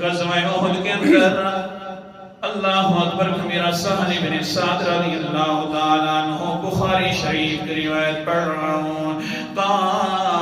غزوہ احد کے اندر اللہ اکبر کبیرہ سہل بن سعد رضی اللہ تعالیٰ عنہ بخاری شریف کی روایت پڑھ رہا ہوں قال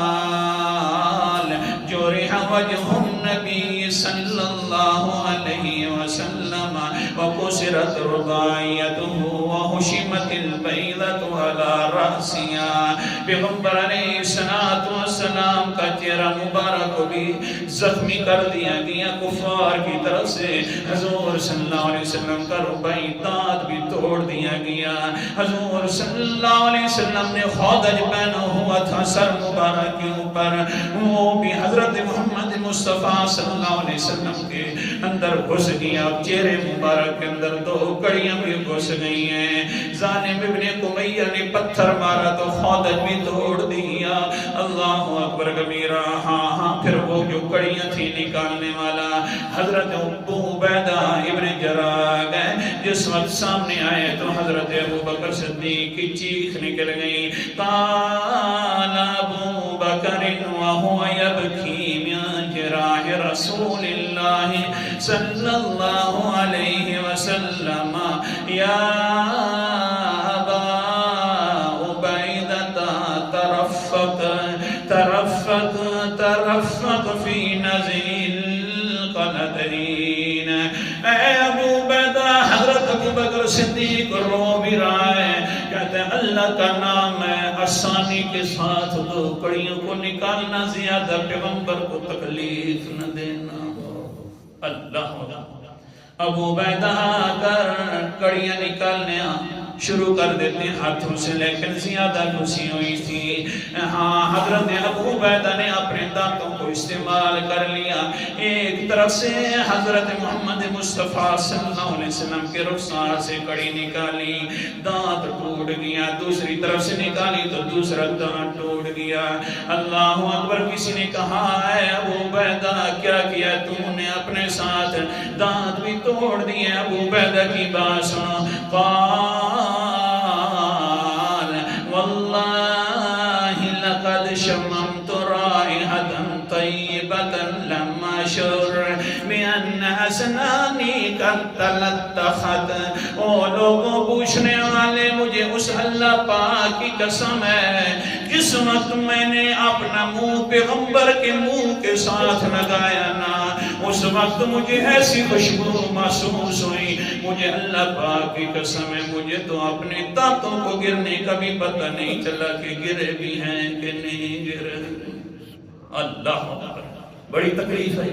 جرح وجہ النبی صلی اللہ علیہ وسلم وكسرت رباعيته وهشمت البيضة على رأسها پیغمبر علیہ السلام کا چہرہ مبارک بھی زخمی کر دیا گیا کفار کی طرف سے حضور صلی اللہ علیہ وسلم کا رباعی دانت بھی توڑ دیا گیا حضور صلی اللہ علیہ وسلم نے خودج پہنا ہوا تھا سر مبارک کے اوپر وہ بھی حضرت محمد مصطفیٰ صلی اللہ علیہ وسلم کے اندر گھس گیا چہرے مبارک کے اندر دو کڑیاں بھی گھس گئی ہیں ظالم ابن امیہ نے پتھر مارا تو خودج بھی توڑ دیا اللہ اکبر کبیرہ ہاں پھر وہ جو کڑیاں تھی نکالنے والا حضرت ابو عبیدہ ابن جراح گئے جس وقت سامنے آئے تو حضرت ابو بکر صدیق کی چیخ نکل گئی قال ابو بکر وهو يبكي من جراح رسول الله صلى الله عليه وسلم يا أبا عبيدة ترفق في نزع القلدين اے ابو عبیدہ حضرت ابو بکر صدیق رو بھی رہا ہے کہتے ہیں اللہ کا نام ہے آسانی کے ساتھ دو کڑیوں کو نکالنا زیادہ پیغمبر کو تکلیف نہ دینا اللہ ابو عبیدہ کر کڑیاں نکالنے شروع کر دیتے ہیں ہاتھوں سے لیکن زیادہ گھسی ہوئی تھی حضرت ابو عبیدہ نے اپنے دانتوں کو استعمال کر لیا ایک طرف سے حضرت محمد مصطفیٰ صلی اللہ علیہ وسلم کے رخسار سے کڑی نکالی دانت ٹوٹ گیا دوسری طرف سے نکالی تو دوسرا دانت ٹوٹ گیا اللہ اکبر کسی نے کہا ہے ابو عبیدہ کیا کیا تم نے اپنے ساتھ دانت بھی توڑ دیے ابو عبیدہ کی بات سنو قال والله لقد شممت رائحة طيبة لما شعر بأن أسناني قد تلطخت او لوگوں پوچھنے والے مجھے اس اللہ پاک کی قسم ہے جس وقت میں نے اپنا منہ پیغمبر کے منہ کے ساتھ لگایا نا اس وقت مجھے ایسی خوشبو محسوس ہوئی مجھے اللہ پاک کی قسم ہے مجھے تو اپنے دانتوں کو گرنے کا بھی پتہ نہیں چلا کہ گرے بھی ہیں کہ نہیں گرے اللہ بڑی تکلیف ہے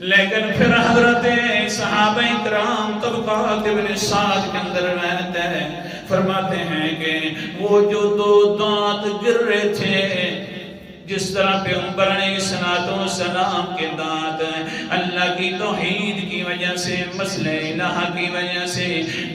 لیکن پھر حضرت صحابہ کرام طبقات ابن سعد کے اندر رہتے ہیں فرماتے ہیں کہ وہ جو دو دانت گر رہے تھے جس طرح پیغمبر علیہ السلام کے دانت اللہ کی توحید کی وجہ سے مسئلہ الہ کی وجہ سے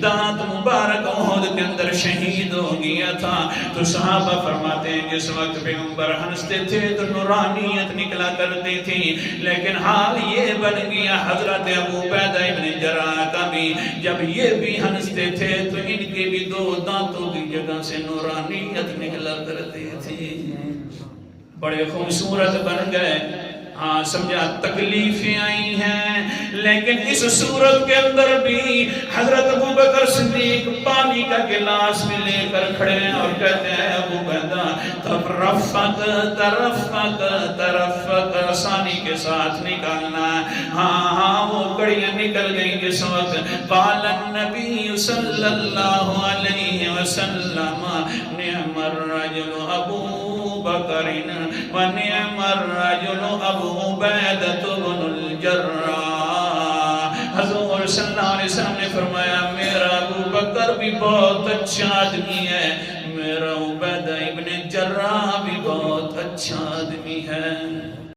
دانت مبارک احد کے اندر شہید ہو گیا تھا تو صحابہ فرماتے ہیں جس وقت پیغمبر ہنستے تھے تو نورانیت نکلا کرتی تھی لیکن حال یہ بن گیا حضرت ابو عبیدہ ابن جراح کا بھی جب یہ بھی ہنستے تھے تو ان کے بھی دو دانتوں کی جگہ سے نورانیت نکلا کرتی تھی بڑے خوبصورت بن گئے ہاں سمجھا تکلیفیں آئی ہیں لیکن اس صورت کے اندر بھی حضرت ابو بکر صدیق پانی کا گلاس میں لے کر کھڑے ہیں اور کہتے ہیں ابو عبیدہ ترفق آسانی کے ساتھ نکالنا ہاں وہ کڑیاں نکل گئی جس وقت قال النبی صلی اللہ علیہ وسلم نعم الرجل ابو بکر ونعم الرجل ابو عبیدہ بن الجراح حضور صلی اللہ علیہ وسلم نے فرمایا میرا ابو بکر بھی بہت اچھا آدمی ہے میرا عبیدہ ابن جراح بھی بہت اچھا آدمی ہے